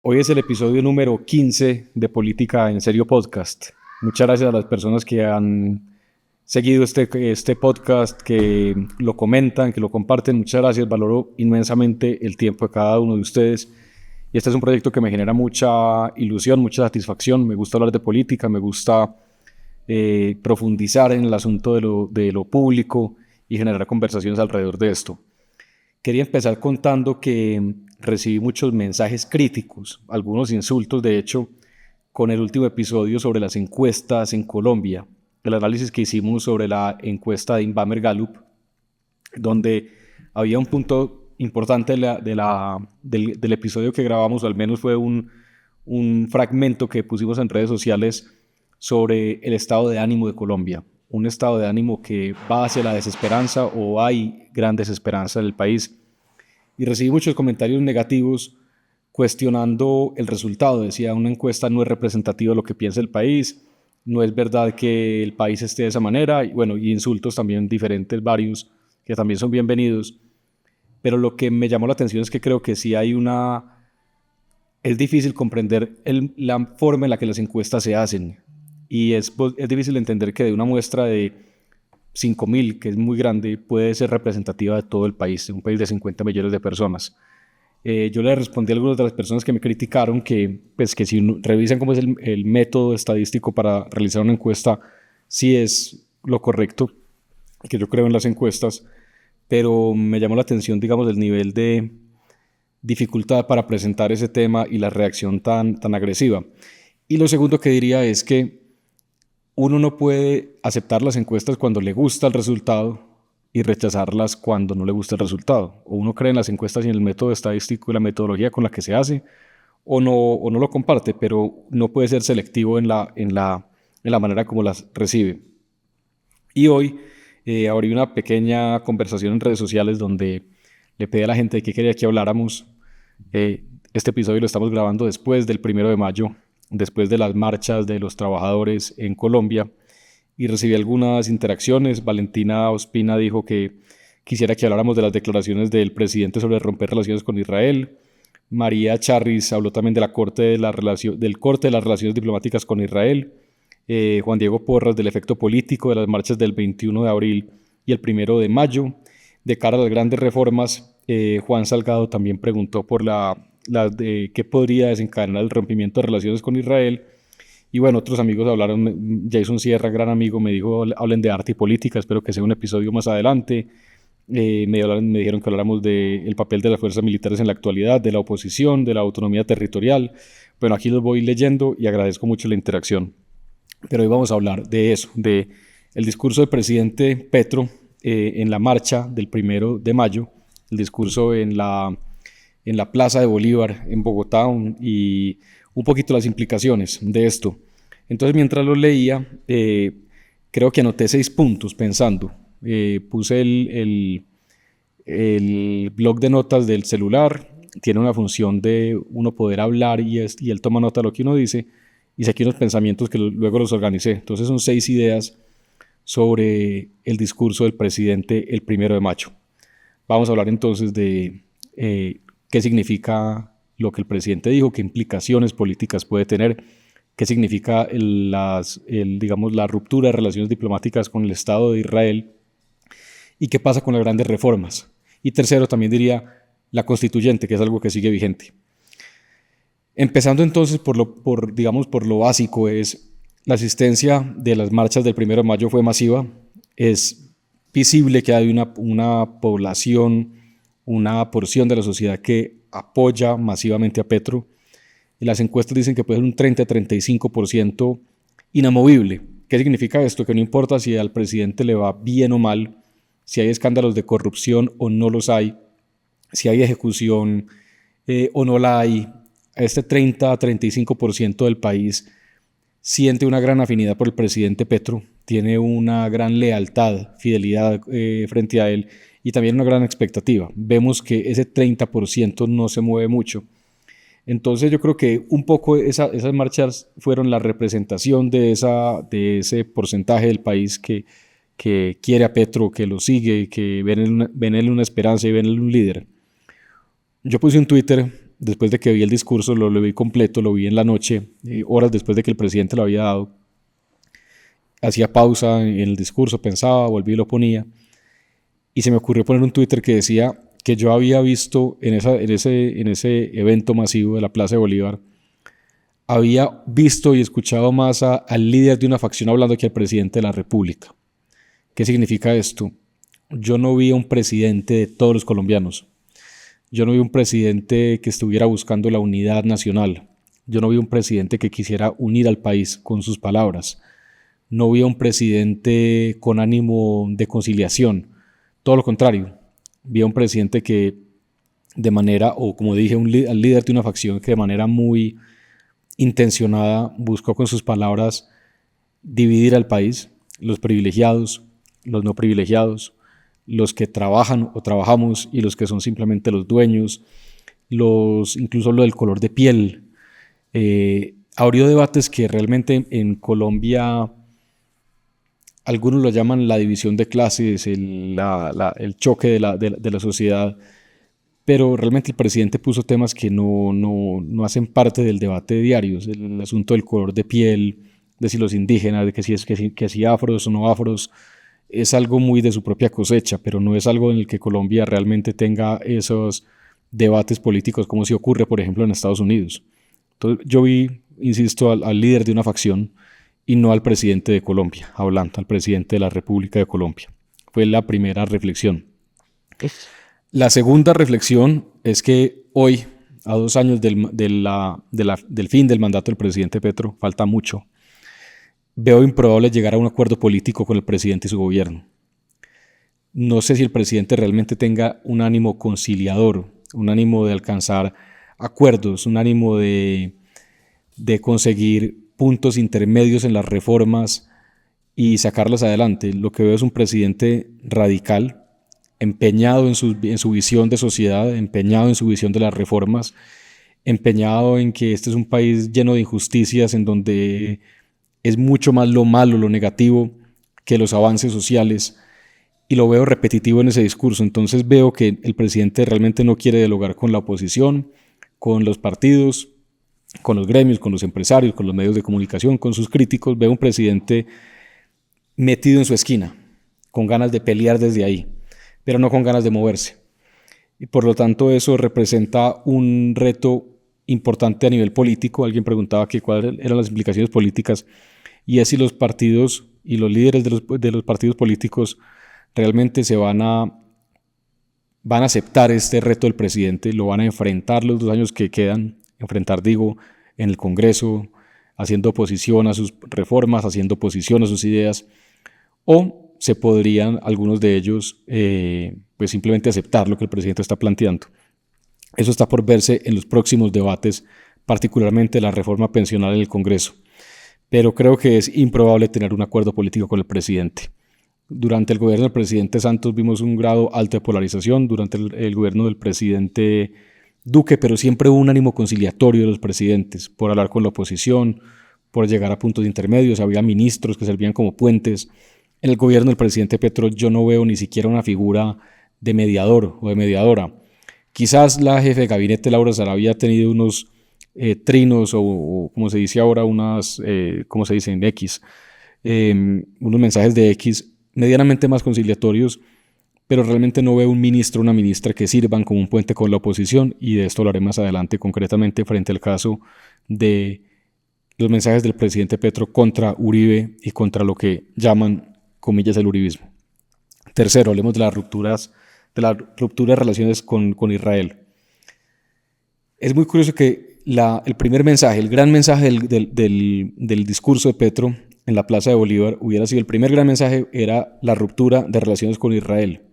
Hoy es el episodio número 15 de Política en Serio Podcast. Muchas gracias a las personas que han seguido este podcast, que lo comentan, que lo comparten. Muchas gracias, valoro inmensamente el tiempo de cada uno de ustedes. Y este es un proyecto que me genera mucha ilusión, mucha satisfacción. Me gusta hablar de política, me gusta profundizar en el asunto de lo público y generar conversaciones alrededor de esto. Quería empezar contando que recibí muchos mensajes críticos, algunos insultos, de hecho, con el último episodio sobre las encuestas en Colombia, el análisis que hicimos sobre la encuesta de Inbamer Gallup, donde había un punto importante del episodio que grabamos, o al menos fue un fragmento que pusimos en redes sociales sobre el estado de ánimo de Colombia. Un estado de ánimo que va hacia la desesperanza o hay gran desesperanza en el país. Y recibí muchos comentarios negativos cuestionando el resultado. Decía, una encuesta no es representativa de lo que piensa el país, no es verdad que el país esté de esa manera, y bueno, y insultos también diferentes, varios, que también son bienvenidos. Pero lo que me llamó la atención es que creo que sí hay es difícil comprender la forma en la que las encuestas se hacen. Y es difícil entender que de una muestra de 5.000, que es muy grande, puede ser representativa de todo el país, de un país de 50 millones de personas. Yo le respondí a algunas de las personas que me criticaron pues, que si revisan cómo es el método estadístico para realizar una encuesta, sí es lo correcto, que yo creo en las encuestas, pero me llamó la atención, digamos, el nivel de dificultad para presentar ese tema y la reacción tan agresiva. Y lo segundo que diría es que uno no puede aceptar las encuestas cuando le gusta el resultado y rechazarlas cuando no le gusta el resultado. O uno cree en las encuestas y en el método estadístico y la metodología con la que se hace, o no lo comparte, pero no puede ser selectivo en la manera como las recibe. Y hoy abrí una pequeña conversación en redes sociales donde le pedí a la gente de qué quería que habláramos. Este episodio lo estamos grabando después del 1 de mayo, después de las marchas de los trabajadores en Colombia, y recibí algunas interacciones. Valentina Ospina dijo que quisiera que habláramos de las declaraciones del presidente sobre romper relaciones con Israel. María Charris habló también de del corte de las relaciones diplomáticas con Israel. Juan Diego Porras del efecto político de las marchas del 21 de abril y el 1 de mayo. De cara a las grandes reformas, Juan Salgado también preguntó por qué podría desencadenar el rompimiento de relaciones con Israel. Y bueno, otros amigos hablaron. Jason Sierra, gran amigo, me dijo, hablen de arte y política, espero que sea un episodio más adelante. Me dijeron que habláramos del papel de las fuerzas militares en la actualidad, de la oposición, de la autonomía territorial. Bueno, aquí los voy leyendo y agradezco mucho la interacción. Pero hoy vamos a hablar de eso, de el discurso del presidente Petro en la marcha del 1 de mayo, el discurso en la Plaza de Bolívar en Bogotá, y un poquito las implicaciones de esto. Entonces, mientras lo leía, creo que anoté 6 puntos pensando. Puse el blog de notas del celular, tiene una función de uno poder hablar y él toma nota de lo que uno dice, y saqué unos pensamientos que luego los organicé. Entonces son 6 ideas sobre el discurso del presidente el 1 de mayo. Vamos a hablar entonces de qué significa lo que el presidente dijo, qué implicaciones políticas puede tener, qué significa digamos, la ruptura de relaciones diplomáticas con el Estado de Israel y qué pasa con las grandes reformas. Y tercero, también diría la constituyente, que es algo que sigue vigente. Empezando entonces por lo básico, es la asistencia de las marchas del 1 de mayo fue masiva. Es visible que hay una población, una porción de la sociedad que apoya masivamente a Petro. Y las encuestas dicen que puede ser un 30-35% inamovible. ¿Qué significa esto? Que no importa si al presidente le va bien o mal, si hay escándalos de corrupción o no los hay, si hay ejecución o no la hay, este 30-35% del país siente una gran afinidad por el presidente Petro, tiene una gran lealtad, fidelidad frente a él, y también una gran expectativa. Vemos que ese 30% no se mueve mucho. Entonces yo creo que un poco esas marchas fueron la representación de ese porcentaje del país que quiere a Petro, que lo sigue, que ven en él una esperanza y ven en él un líder. Yo puse un Twitter después de que vi el discurso, lo vi completo, lo vi en la noche, horas después de que el presidente lo había dado. Hacía pausa en el discurso, pensaba, volví y lo ponía. Y se me ocurrió poner un Twitter que decía que yo había visto en ese evento masivo de la Plaza de Bolívar, había visto y escuchado más al líder de una facción hablando que al presidente de la República. ¿Qué significa esto? Yo no vi a un presidente de todos los colombianos. Yo no vi un presidente que estuviera buscando la unidad nacional. Yo no vi un presidente que quisiera unir al país con sus palabras. No vi a un presidente con ánimo de conciliación. Todo lo contrario. Vi a un presidente que de manera, o como dije, al líder de una facción que de manera muy intencionada buscó con sus palabras dividir al país, los privilegiados, los no privilegiados, los que trabajan o trabajamos y los que son simplemente los dueños, incluso lo del color de piel. Abrió debates que realmente en Colombia algunos lo llaman la división de clases, el choque de la sociedad, pero realmente el presidente puso temas que no hacen parte del debate diario. El asunto del color de piel, de si los indígenas, de que si afros o no afros, es algo muy de su propia cosecha, pero no es algo en el que Colombia realmente tenga esos debates políticos como si ocurre, por ejemplo, en Estados Unidos. Entonces, yo vi, insisto, al líder de una facción y no al presidente de Colombia, hablando, al presidente de la República de Colombia. Fue la primera reflexión. La segunda reflexión es que hoy, a 2 años del fin del mandato del presidente Petro, falta mucho. Veo improbable llegar a un acuerdo político con el presidente y su gobierno. No sé si el presidente realmente tenga un ánimo conciliador, un ánimo de alcanzar acuerdos, un ánimo de conseguir puntos intermedios en las reformas y sacarlas adelante. Lo que veo es un presidente radical, empeñado en su visión de sociedad, empeñado en su visión de las reformas, empeñado en que este es un país lleno de injusticias, en donde es mucho más lo malo, lo negativo, que los avances sociales, y lo veo repetitivo en ese discurso. Entonces veo que el presidente realmente no quiere dialogar con la oposición, con los partidos, con los gremios, con los empresarios, con los medios de comunicación, con sus críticos. Veo un presidente metido en su esquina, con ganas de pelear desde ahí, pero no con ganas de moverse. Y por lo tanto eso representa un reto importante a nivel político. Alguien preguntaba cuáles eran las implicaciones políticas, y es si los partidos y los líderes de los partidos políticos realmente van a aceptar este reto del presidente, lo van a enfrentar los 2 años que quedan, en el Congreso, haciendo oposición a sus reformas, haciendo oposición a sus ideas, o se podrían algunos de ellos pues simplemente aceptar lo que el presidente está planteando. Eso está por verse en los próximos debates, particularmente la reforma pensional en el Congreso. Pero creo que es improbable tener un acuerdo político con el presidente. Durante el gobierno del presidente Santos vimos un grado alto de polarización, durante el gobierno del presidente Duque, pero siempre hubo un ánimo conciliatorio de los presidentes por hablar con la oposición, por llegar a puntos intermedios. Había ministros que servían como puentes. En el gobierno del presidente Petro yo no veo ni siquiera una figura de mediador o de mediadora. Quizás la jefe de gabinete, Laura Sarabia, ha tenido unos trinos o como se dice ahora, como se dice en X, unos mensajes de X medianamente más conciliatorios, pero realmente no veo un ministro o una ministra que sirvan como un puente con la oposición, y de esto hablaré más adelante concretamente frente al caso de los mensajes del presidente Petro contra Uribe y contra lo que llaman, comillas, el uribismo. Tercero, hablemos de la ruptura de relaciones con Israel. Es muy curioso que el primer mensaje, el gran mensaje del discurso de Petro en la Plaza de Bolívar hubiera sido, el primer gran mensaje era la ruptura de relaciones con Israel.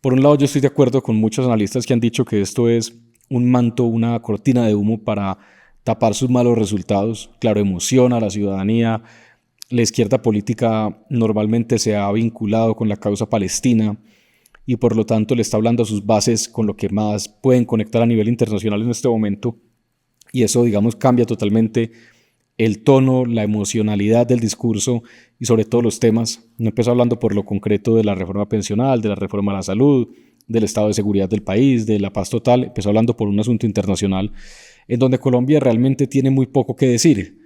Por un lado, yo estoy de acuerdo con muchos analistas que han dicho que esto es un manto, una cortina de humo para tapar sus malos resultados. Claro, emociona a la ciudadanía. La izquierda política normalmente se ha vinculado con la causa palestina y por lo tanto le está hablando a sus bases con lo que más pueden conectar a nivel internacional en este momento, y eso, digamos, cambia totalmente el tono, la emocionalidad del discurso y sobre todo los temas. No empezó hablando por lo concreto de la reforma pensional, de la reforma a la salud, del estado de seguridad del país, de la paz total, empezó hablando por un asunto internacional en donde Colombia realmente tiene muy poco que decir.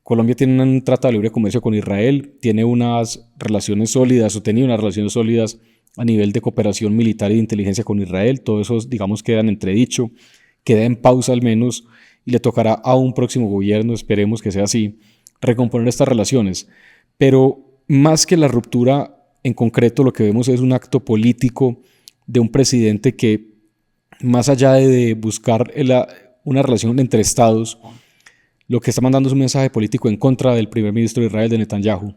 Colombia tiene un tratado de libre comercio con Israel, tiene unas relaciones sólidas o tenía unas relaciones sólidas a nivel de cooperación militar y de inteligencia con Israel. Todo eso, digamos, queda en entredicho, queda en pausa al menos, y le tocará a un próximo gobierno, esperemos que sea así, recomponer estas relaciones. Pero más que la ruptura en concreto, lo que vemos es un acto político de un presidente que, más allá de buscar una relación entre estados, lo que está mandando es un mensaje político en contra del primer ministro de Israel, de Netanyahu.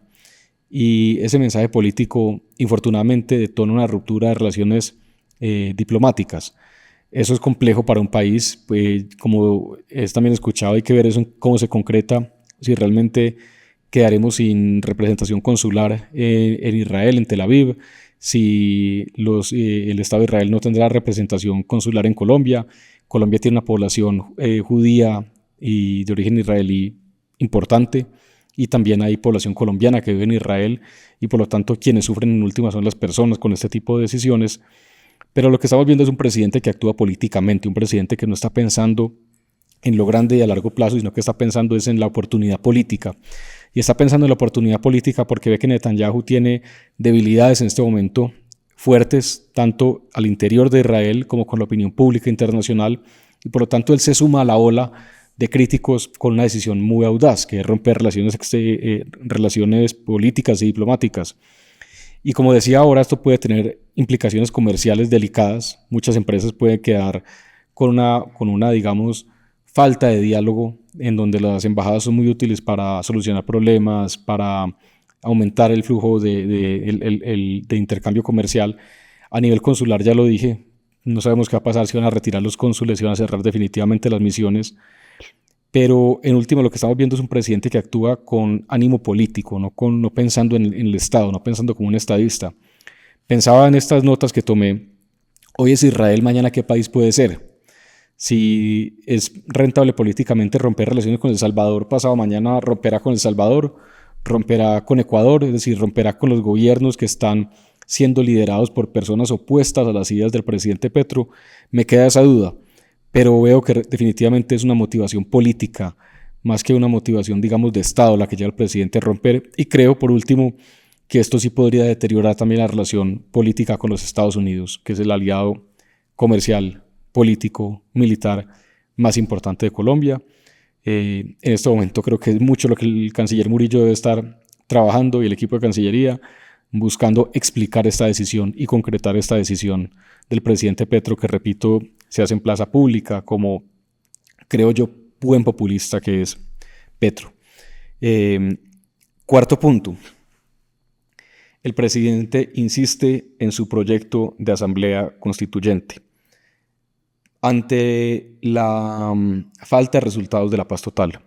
Y ese mensaje político, infortunadamente, detona una ruptura de relaciones diplomáticas. Eso es complejo para un país, pues, como es también escuchado, hay que ver eso, cómo se concreta, si realmente quedaremos sin representación consular en Israel, en Tel Aviv, si el Estado de Israel no tendrá representación consular en Colombia. Colombia tiene una población judía y de origen israelí importante, y también hay población colombiana que vive en Israel, y por lo tanto quienes sufren en última son las personas con este tipo de decisiones. Pero lo que estamos viendo es un presidente que actúa políticamente, un presidente que no está pensando en lo grande y a largo plazo, sino que está pensando es en la oportunidad política. Y está pensando en la oportunidad política porque ve que Netanyahu tiene debilidades en este momento fuertes, tanto al interior de Israel como con la opinión pública internacional, y por lo tanto él se suma a la ola de críticos con una decisión muy audaz, que es romper relaciones políticas y diplomáticas. Y como decía ahora, esto puede tener implicaciones comerciales delicadas. Muchas empresas pueden quedar con una, digamos, falta de diálogo, en donde las embajadas son muy útiles para solucionar problemas, para aumentar el flujo de intercambio comercial. A nivel consular, ya lo dije, no sabemos qué va a pasar, si van a retirar los cónsules, si van a cerrar definitivamente las misiones. Pero en último lo que estamos viendo es un presidente que actúa con ánimo político, no pensando en el Estado, no pensando como un estadista. Pensaba en estas notas que tomé. Hoy es Israel, mañana qué país puede ser. Si es rentable políticamente romper relaciones con El Salvador, pasado mañana romperá con El Salvador, romperá con Ecuador, es decir, romperá con los gobiernos que están siendo liderados por personas opuestas a las ideas del presidente Petro. Me queda esa duda, pero veo que definitivamente es una motivación política, más que una motivación, digamos, de Estado, la que lleva al presidente a romper. Y creo, por último, que esto sí podría deteriorar también la relación política con los Estados Unidos, que es el aliado comercial, político, militar más importante de Colombia. En este momento creo que es mucho lo que el canciller Murillo debe estar trabajando, y el equipo de Cancillería, buscando explicar esta decisión y concretar esta decisión del presidente Petro, que, repito, se hace en plaza pública, como creo yo, buen populista que es Petro. Cuarto punto. El presidente insiste en su proyecto de asamblea constituyente. Ante la falta de resultados de la paz total,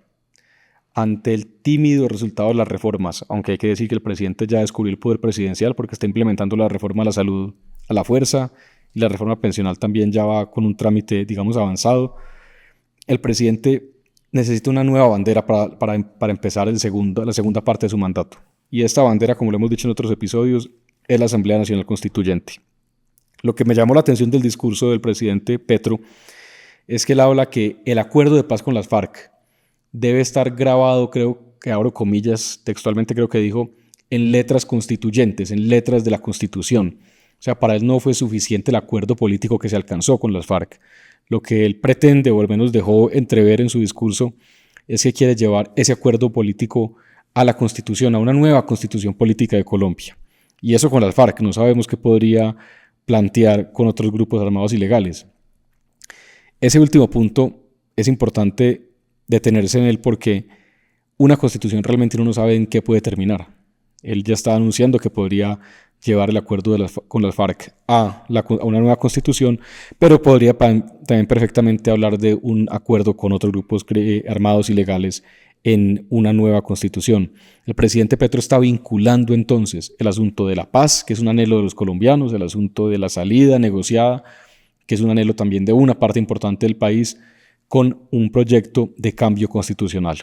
ante el tímido resultado de las reformas, aunque hay que decir que el presidente ya descubrió el poder presidencial porque está implementando la reforma a la salud a la fuerza, y la reforma pensional también ya va con un trámite, digamos, avanzado, el presidente necesita una nueva bandera para empezar la segunda parte de su mandato. Y esta bandera, como lo hemos dicho en otros episodios, es la Asamblea Nacional Constituyente. Lo que me llamó la atención del discurso del presidente Petro es que él habla que el acuerdo de paz con las FARC debe estar grabado, creo que abro comillas, textualmente creo que dijo, en letras constituyentes, en letras de la Constitución. O sea, para él no fue suficiente el acuerdo político que se alcanzó con las FARC. Lo que él pretende, o al menos dejó entrever en su discurso, es que quiere llevar ese acuerdo político a la Constitución, a una nueva Constitución política de Colombia. Y eso con las FARC, no sabemos qué podría plantear con otros grupos armados ilegales. Ese último punto es importante detenerse en él, porque una constitución realmente uno no sabe en qué puede terminar. Él ya está anunciando que podría llevar el acuerdo con las FARC a una nueva constitución, pero podría también perfectamente hablar de un acuerdo con otros grupos armados ilegales en una nueva constitución. El presidente Petro está vinculando entonces el asunto de la paz, que es un anhelo de los colombianos, el asunto de la salida negociada, que es un anhelo también de una parte importante del país, con un proyecto de cambio constitucional.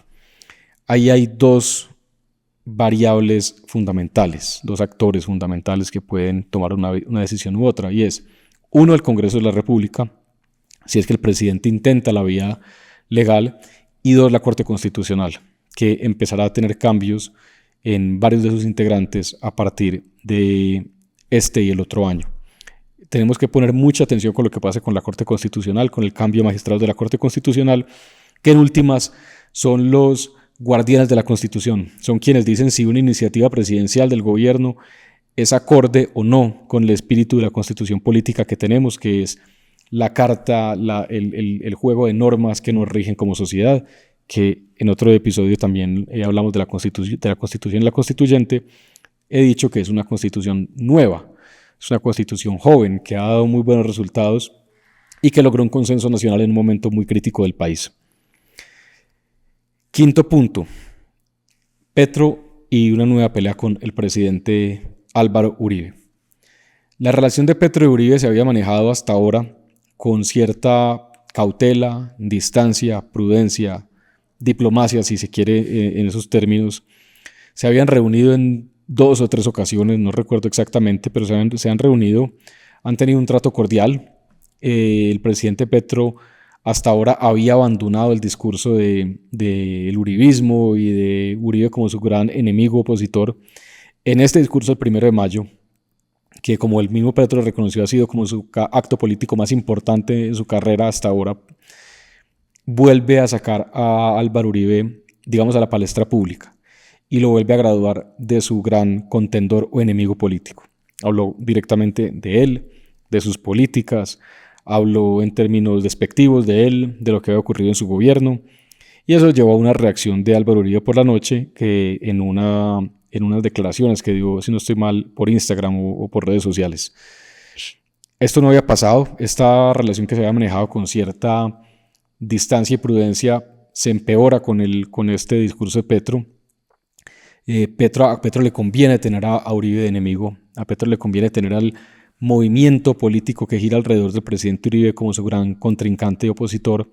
Ahí hay dos variables fundamentales, dos actores fundamentales que pueden tomar una decisión u otra, y es, Uno, el Congreso de la República, si es que el presidente intenta la vía legal, y dos, la Corte Constitucional, que empezará a tener cambios en varios de sus integrantes a partir de este y el otro año. Tenemos que poner mucha atención con lo que pase con la Corte Constitucional, con el cambio de magistrados de la Corte Constitucional, que en últimas son los guardianes de la Constitución, son quienes dicen si una iniciativa presidencial del gobierno es acorde o no con el espíritu de la Constitución política que tenemos, que es la carta, el juego de normas que nos rigen como sociedad, que en otro episodio también hablamos de la Constitución y la Constituyente. He dicho que es una Constitución nueva, es una Constitución joven que ha dado muy buenos resultados y que logró un consenso nacional en un momento muy crítico del país. Quinto punto, Petro y una nueva pelea con el presidente Álvaro Uribe. La relación de Petro y Uribe se había manejado hasta ahora con cierta cautela, distancia, prudencia, diplomacia, si se quiere, en esos términos. Se habían reunido en 2 o 3 ocasiones, no recuerdo exactamente, pero se han reunido, han tenido un trato cordial. El presidente Petro hasta ahora había abandonado el discurso del uribismo y de Uribe como su gran enemigo opositor. En este discurso del 1 de mayo, que como el mismo Petro reconoció ha sido como su acto político más importante en su carrera hasta ahora, vuelve a sacar a Álvaro Uribe, digamos, a la palestra pública y lo vuelve a graduar de su gran contendor o enemigo político. Habló directamente de él, de sus políticas, habló en términos despectivos de él, de lo que había ocurrido en su gobierno, y eso llevó a una reacción de Álvaro Uribe por la noche, que en unas declaraciones que dio, si no estoy mal, por Instagram o por redes sociales. Esto no había pasado, esta relación que se había manejado con cierta distancia y prudencia se empeora con este discurso de Petro. A Petro le conviene tener a Uribe de enemigo, a Petro le conviene tener al movimiento político que gira alrededor del presidente Uribe como su gran contrincante y opositor,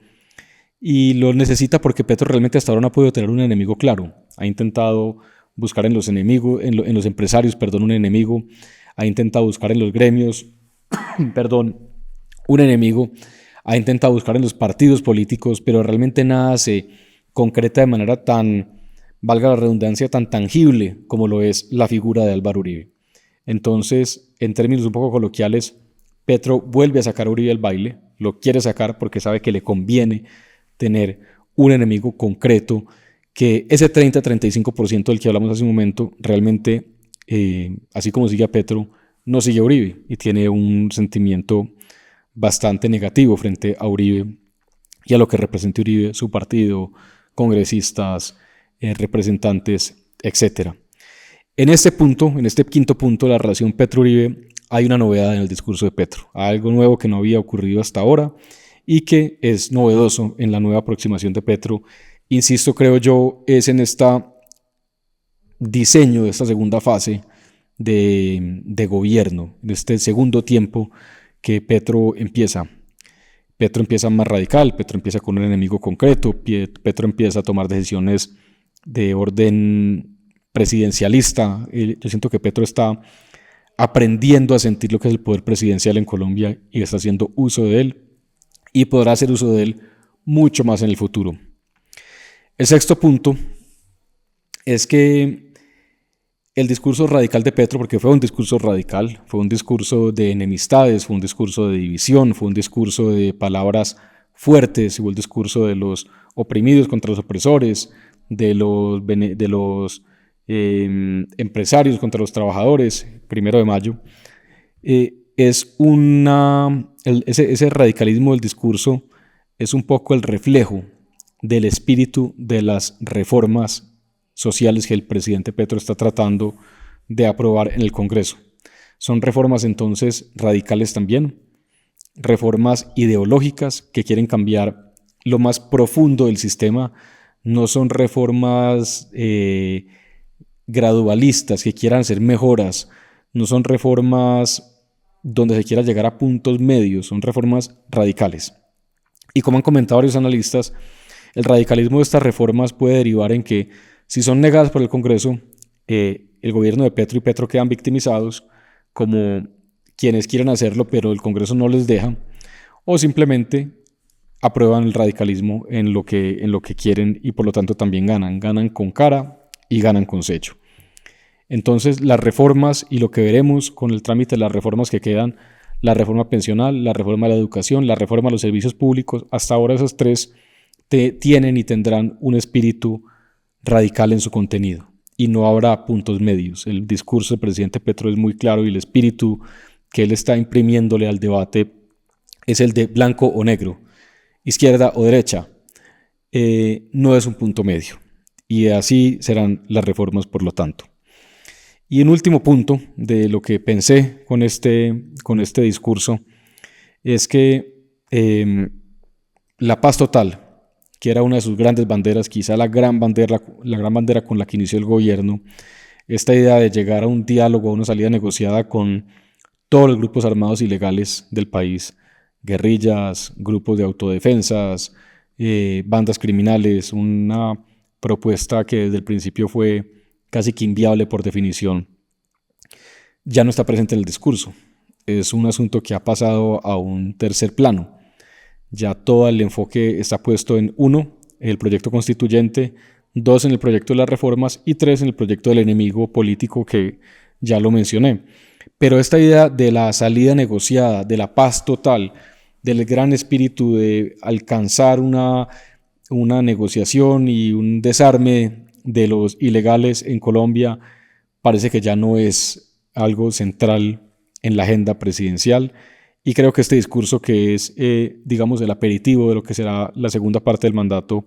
y lo necesita porque Petro realmente hasta ahora no ha podido tener un enemigo claro. Ha intentado buscar en los empresarios, un enemigo, ha intentado buscar en los gremios, un enemigo, ha intentado buscar en los partidos políticos, pero realmente nada se concreta de manera tan, valga la redundancia, tan tangible como lo es la figura de Álvaro Uribe. Entonces, en términos un poco coloquiales, Petro vuelve a sacar a Uribe al baile, lo quiere sacar porque sabe que le conviene tener un enemigo concreto, que ese 30-35% del que hablamos hace un momento, realmente, así como sigue a Petro, no sigue a Uribe y tiene un sentimiento bastante negativo frente a Uribe y a lo que representa Uribe, su partido, congresistas, representantes, etc. En este quinto punto de la relación Petro-Uribe, hay una novedad en el discurso de Petro, algo nuevo que no había ocurrido hasta ahora y que es novedoso en la nueva aproximación de Petro. Insisto, creo yo, es en este diseño de esta segunda fase de gobierno, de este segundo tiempo que Petro empieza. Petro empieza más radical, Petro empieza con un enemigo concreto, Petro empieza a tomar decisiones de orden presidencialista. Yo siento que Petro está aprendiendo a sentir lo que es el poder presidencial en Colombia y está haciendo uso de él y podrá hacer uso de él mucho más en el futuro. El sexto punto es que el discurso radical de Petro, porque fue un discurso radical, fue un discurso de enemistades, fue un discurso de división, fue un discurso de palabras fuertes, fue el discurso de los oprimidos contra los opresores, de los empresarios contra los trabajadores, 1 de mayo. Ese radicalismo del discurso es un poco el reflejo del espíritu de las reformas sociales que el presidente Petro está tratando de aprobar en el Congreso. Son reformas entonces radicales también, reformas ideológicas que quieren cambiar lo más profundo del sistema, no son reformas gradualistas que quieran hacer mejoras, no son reformas donde se quiera llegar a puntos medios, son reformas radicales. Y como han comentado varios analistas, el radicalismo de estas reformas puede derivar en que, si son negadas por el Congreso, el gobierno de Petro y Petro quedan victimizados, como quienes quieren hacerlo pero el Congreso no les deja, o simplemente aprueban el radicalismo en lo que quieren y por lo tanto también ganan con cara y ganan con sello. Entonces las reformas y lo que veremos con el trámite de las reformas que quedan, la reforma pensional, la reforma de la educación, la reforma de los servicios públicos, hasta ahora esas tres tienen y tendrán un espíritu radical en su contenido y no habrá puntos medios. El discurso del presidente Petro es muy claro y el espíritu que él está imprimiéndole al debate es el de blanco o negro, izquierda o derecha. No es un punto medio y así serán las reformas por lo tanto. Y un último punto de lo que pensé con este discurso es que la paz total, que era una de sus grandes banderas, quizá la gran bandera con la que inició el gobierno, esta idea de llegar a un diálogo, a una salida negociada con todos los grupos armados ilegales del país, guerrillas, grupos de autodefensas, bandas criminales, una propuesta que desde el principio fue casi que inviable por definición, ya no está presente en el discurso. Es un asunto que ha pasado a un tercer plano. Ya todo el enfoque está puesto en 1, el proyecto constituyente, 2, en el proyecto de las reformas y 3, en el proyecto del enemigo político que ya lo mencioné. Pero esta idea de la salida negociada, de la paz total, del gran espíritu de alcanzar una negociación y un desarme de los ilegales en Colombia, parece que ya no es algo central en la agenda presidencial. Y creo que este discurso, que es, digamos, el aperitivo de lo que será la segunda parte del mandato,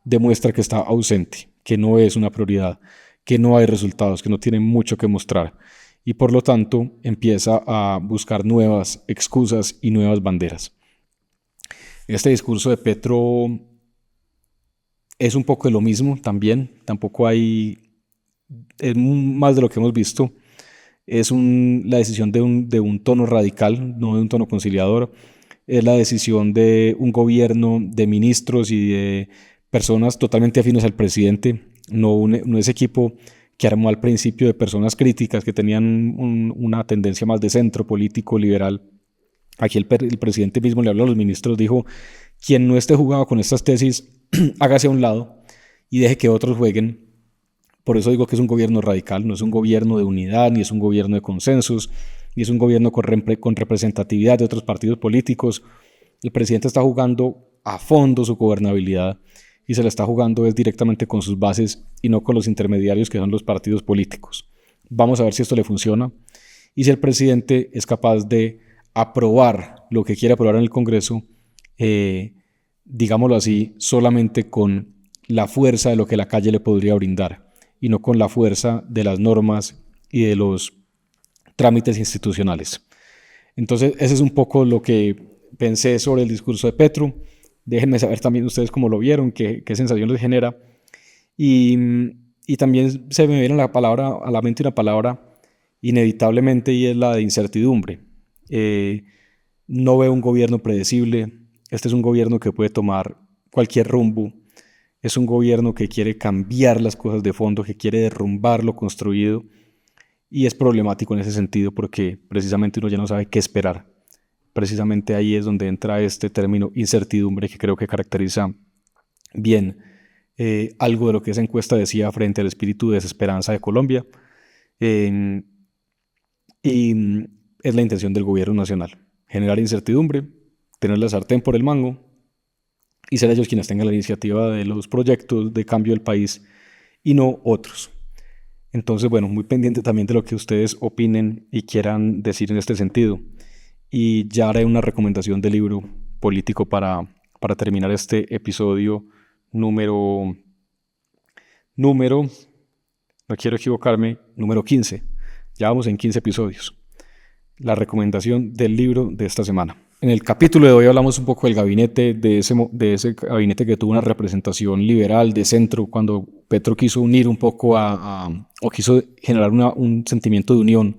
demuestra que está ausente, que no es una prioridad, que no hay resultados, que no tiene mucho que mostrar. Y por lo tanto empieza a buscar nuevas excusas y nuevas banderas. Este discurso de Petro es un poco de lo mismo también, tampoco es más de lo que hemos visto. Es la decisión de un tono radical, no de un tono conciliador. Es la decisión de un gobierno de ministros y de personas totalmente afines al presidente, no ese equipo que armó al principio de personas críticas que tenían una tendencia más de centro político liberal. Aquí el presidente mismo le habló a los ministros, dijo: quien no esté jugado con estas tesis, hágase a un lado y deje que otros jueguen. Por eso digo que es un gobierno radical, no es un gobierno de unidad, ni es un gobierno de consensos, ni es un gobierno con representatividad de otros partidos políticos. El presidente está jugando a fondo su gobernabilidad y se la está jugando directamente con sus bases y no con los intermediarios que son los partidos políticos. Vamos a ver si esto le funciona y si el presidente es capaz de aprobar lo que quiere aprobar en el Congreso, digámoslo así, solamente con la fuerza de lo que la calle le podría brindar y no con la fuerza de las normas y de los trámites institucionales. Entonces, ese es un poco lo que pensé sobre el discurso de Petro. Déjenme saber también ustedes cómo lo vieron, qué sensación les genera. Y también se me viene a la mente una palabra inevitablemente, y es la de incertidumbre. No veo un gobierno predecible. Este es un gobierno que puede tomar cualquier rumbo. Es un gobierno que quiere cambiar las cosas de fondo, que quiere derrumbar lo construido, y es problemático en ese sentido porque precisamente uno ya no sabe qué esperar. Precisamente ahí es donde entra este término incertidumbre, que creo que caracteriza bien algo de lo que esa encuesta decía frente al espíritu de desesperanza de Colombia, y es la intención del gobierno nacional: generar incertidumbre, tener la sartén por el mango y ser ellos quienes tengan la iniciativa de los proyectos de cambio del país y no otros. Entonces, bueno, muy pendiente también de lo que ustedes opinen y quieran decir en este sentido. Y ya haré una recomendación de libro político para terminar este episodio número, no quiero equivocarme, número 15. Ya vamos en 15 episodios. La recomendación del libro de esta semana. En el capítulo de hoy hablamos un poco del gabinete, de ese gabinete que tuvo una representación liberal de centro, cuando Petro quiso unir un poco o quiso generar un sentimiento de unión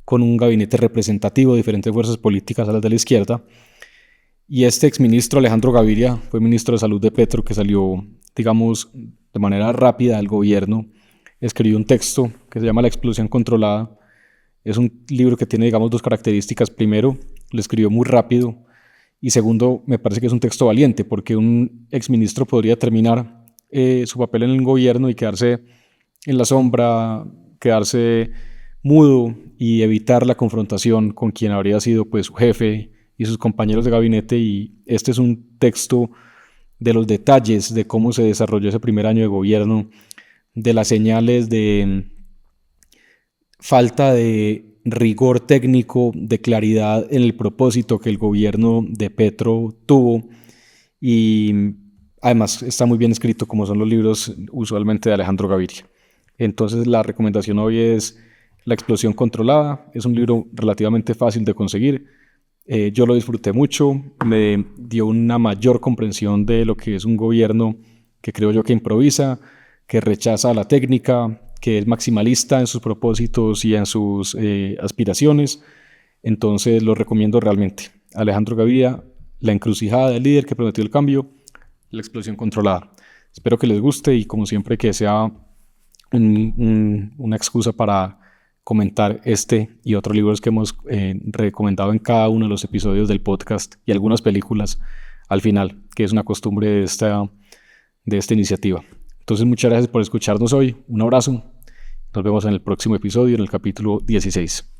con un gabinete representativo de diferentes fuerzas políticas a las de la izquierda. Y este exministro Alejandro Gaviria fue ministro de Salud de Petro, que salió, digamos, de manera rápida del gobierno. Escribió un texto que se llama La explosión controlada, Es un libro que tiene, digamos, dos características. Primero, lo escribió muy rápido. Y segundo, me parece que es un texto valiente, porque un exministro podría terminar su papel en el gobierno y quedarse en la sombra, quedarse mudo y evitar la confrontación con quien habría sido pues, su jefe y sus compañeros de gabinete. Y este es un texto de los detalles de cómo se desarrolló ese primer año de gobierno, de las señales de falta de rigor técnico, de claridad en el propósito que el gobierno de Petro tuvo, y además está muy bien escrito como son los libros usualmente de Alejandro Gaviria. Entonces la recomendación hoy es La explosión controlada. Es un libro relativamente fácil de conseguir. Yo lo disfruté mucho, me dio una mayor comprensión de lo que es un gobierno que creo yo que improvisa, que rechaza la técnica, que es maximalista en sus propósitos y en sus aspiraciones. Entonces lo recomiendo realmente. Alejandro Gaviria, La encrucijada del líder que prometió el cambio, La explosión controlada. Espero que les guste y como siempre que sea una excusa para comentar este y otros libros que hemos recomendado en cada uno de los episodios del podcast y algunas películas al final, que es una costumbre de esta iniciativa. Entonces, muchas gracias por escucharnos hoy. Un abrazo. Nos vemos en el próximo episodio, en el capítulo 16.